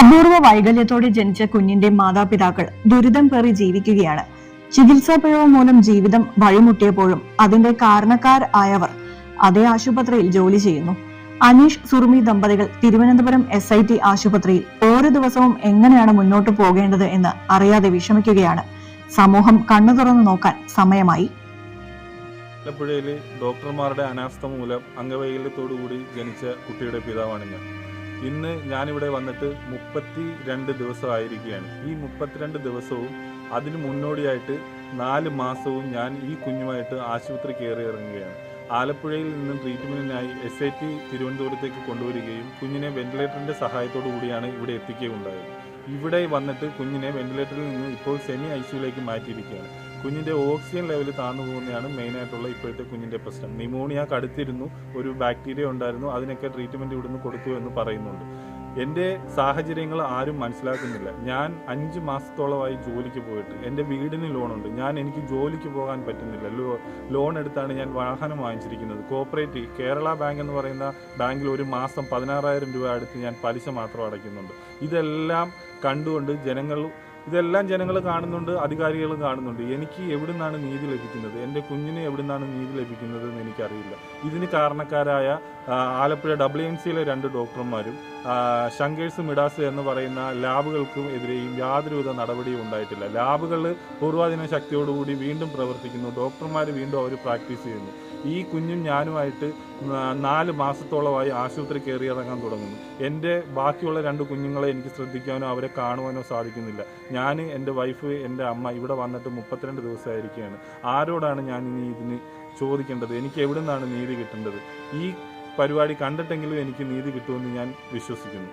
അപൂർവ വൈകല്യത്തോടെ ജനിച്ച കുഞ്ഞിന്റെ മാതാപിതാക്കൾ ദുരിതം പേറി ജീവിക്കുകയാണ്. ചികിത്സാ പിഴവ് മൂലം ജീവിതം വഴിമുട്ടിയപ്പോഴും അതിന്റെ കാരണക്കാർ ആയവർ അതേ ആശുപത്രിയിൽ ജോലി ചെയ്യുന്നു. അനീഷ് സുറുമി ദമ്പതികൾ തിരുവനന്തപുരം SIT ആശുപത്രിയിൽ ഓരോ ദിവസവും എങ്ങനെയാണ് മുന്നോട്ട് പോകേണ്ടത് എന്ന് അറിയാതെ വിഷമിക്കുകയാണ്. സമൂഹം കണ്ണു തുറന്നു നോക്കാൻ സമയമായി. ആലപ്പുഴയിൽ ഡോക്ടർമാരുടെ അനാസ്ഥ മൂലം അംഗവൈകല്യത്തോടുകൂടി ജനിച്ച കുട്ടിയുടെ പിതാവാണ് ഞാൻ. ഇന്ന് ഞാനിവിടെ വന്നിട്ട് 32 ദിവസമായിരിക്കുകയാണ്. ഈ 32 ദിവസവും അതിന് മുന്നോടിയായിട്ട് 4 മാസവും ഞാൻ ഈ കുഞ്ഞുമായിട്ട് ആശുപത്രി കയറി ഇറങ്ങുകയാണ്. ആലപ്പുഴയിൽ നിന്നും ട്രീറ്റ്മെൻറ്റിനായി SIT തിരുവനന്തപുരത്തേക്ക് കൊണ്ടുവരികയും കുഞ്ഞിനെ വെന്റിലേറ്ററിൻ്റെ സഹായത്തോടു കൂടിയാണ് ഇവിടെ എത്തിക്കുകയുണ്ടായത്. ഇവിടെ വന്നിട്ട് കുഞ്ഞിനെ വെന്റിലേറ്ററിൽ നിന്ന് ഇപ്പോൾ സെമി ICUയിലേക്ക് മാറ്റിയിരിക്കുകയാണ്. കുഞ്ഞിൻ്റെ ഓക്സിജൻ ലെവൽ താഴ്ന്നു പോകുന്നതാണ് മെയിനായിട്ടുള്ള ഇപ്പോഴത്തെ കുഞ്ഞിൻ്റെ പ്രശ്നം. ന്യൂമോണിയ കടുത്തിരുന്നു, ഒരു ബാക്ടീരിയ ഉണ്ടായിരുന്നു, അതിനൊക്കെ ട്രീറ്റ്മെൻറ്റ് ഇവിടുന്ന് കൊടുത്തു എന്ന് പറയുന്നുണ്ട്. എൻ്റെ സാഹചര്യങ്ങൾ ആരും മനസ്സിലാക്കുന്നില്ല. ഞാൻ 5 മാസത്തോളമായി ജോലിക്ക് പോയിട്ട് എൻ്റെ വീടിന് ലോണുണ്ട്. എനിക്ക് ജോലിക്ക് പോകാൻ പറ്റുന്നില്ല. ലോൺ എടുത്താണ് ഞാൻ വാഹനം വാങ്ങിച്ചിരിക്കുന്നത്. കോപ്പറേറ്റീവ് കേരള ബാങ്ക് എന്ന് പറയുന്ന ബാങ്കിൽ ഒരു മാസം 16,000 രൂപ അടുത്ത് ഞാൻ പലിശ മാത്രം അടയ്ക്കുന്നുണ്ട്. ഇതെല്ലാം കണ്ടുകൊണ്ട് ഇതെല്ലാം ജനങ്ങൾ കാണുന്നുണ്ട്, അധികാരികൾ കാണുന്നുണ്ട്. എനിക്ക് എവിടുന്നാണ് നീതി ലഭിക്കുന്നത്, എൻ്റെ കുഞ്ഞിന് എവിടുന്നാണ് നീതി ലഭിക്കുന്നത് എന്ന് എനിക്കറിയില്ല. ഇതിന് കാരണക്കാരായ ആലപ്പുഴ WMCയിലെ 2 ഡോക്ടർമാരും ശങ്കേഴ്സ് മിഡാസ് എന്ന് പറയുന്ന ലാബുകൾക്കും എതിരെയും യാതൊരുവിധ നടപടിയും ഉണ്ടായിട്ടില്ല. ലാബുകൾ പൂർവാധീന ശക്തിയോടുകൂടി വീണ്ടും പ്രവർത്തിക്കുന്നു, ഡോക്ടർമാർ വീണ്ടും അവർ പ്രാക്ടീസ് ചെയ്യുന്നു. ഈ കുഞ്ഞും ഞാനുമായിട്ട് 4 മാസത്തോളമായി ആശുപത്രി കയറി ഇറങ്ങാൻ തുടങ്ങുന്നു. എൻ്റെ ബാക്കിയുള്ള 2 കുഞ്ഞുങ്ങളെ എനിക്ക് ശ്രദ്ധിക്കാനോ അവരെ കാണുവാനോ സാധിക്കുന്നില്ല. ഞാൻ, എൻ്റെ വൈഫ്, എൻ്റെ അമ്മ ഇവിടെ വന്നിട്ട് 32 ദിവസമായിരിക്കുകയാണ്. ആരോടാണ് ഞാൻ ഇനി ഇതിന് ചോദിക്കേണ്ടത്? എനിക്ക് എവിടെ നിന്നാണ് നീതി കിട്ടേണ്ടത്? ഈ പരിപാടി കണ്ടിട്ടെങ്കിലും എനിക്ക് നീതി കിട്ടുമെന്ന് ഞാൻ വിശ്വസിക്കുന്നു.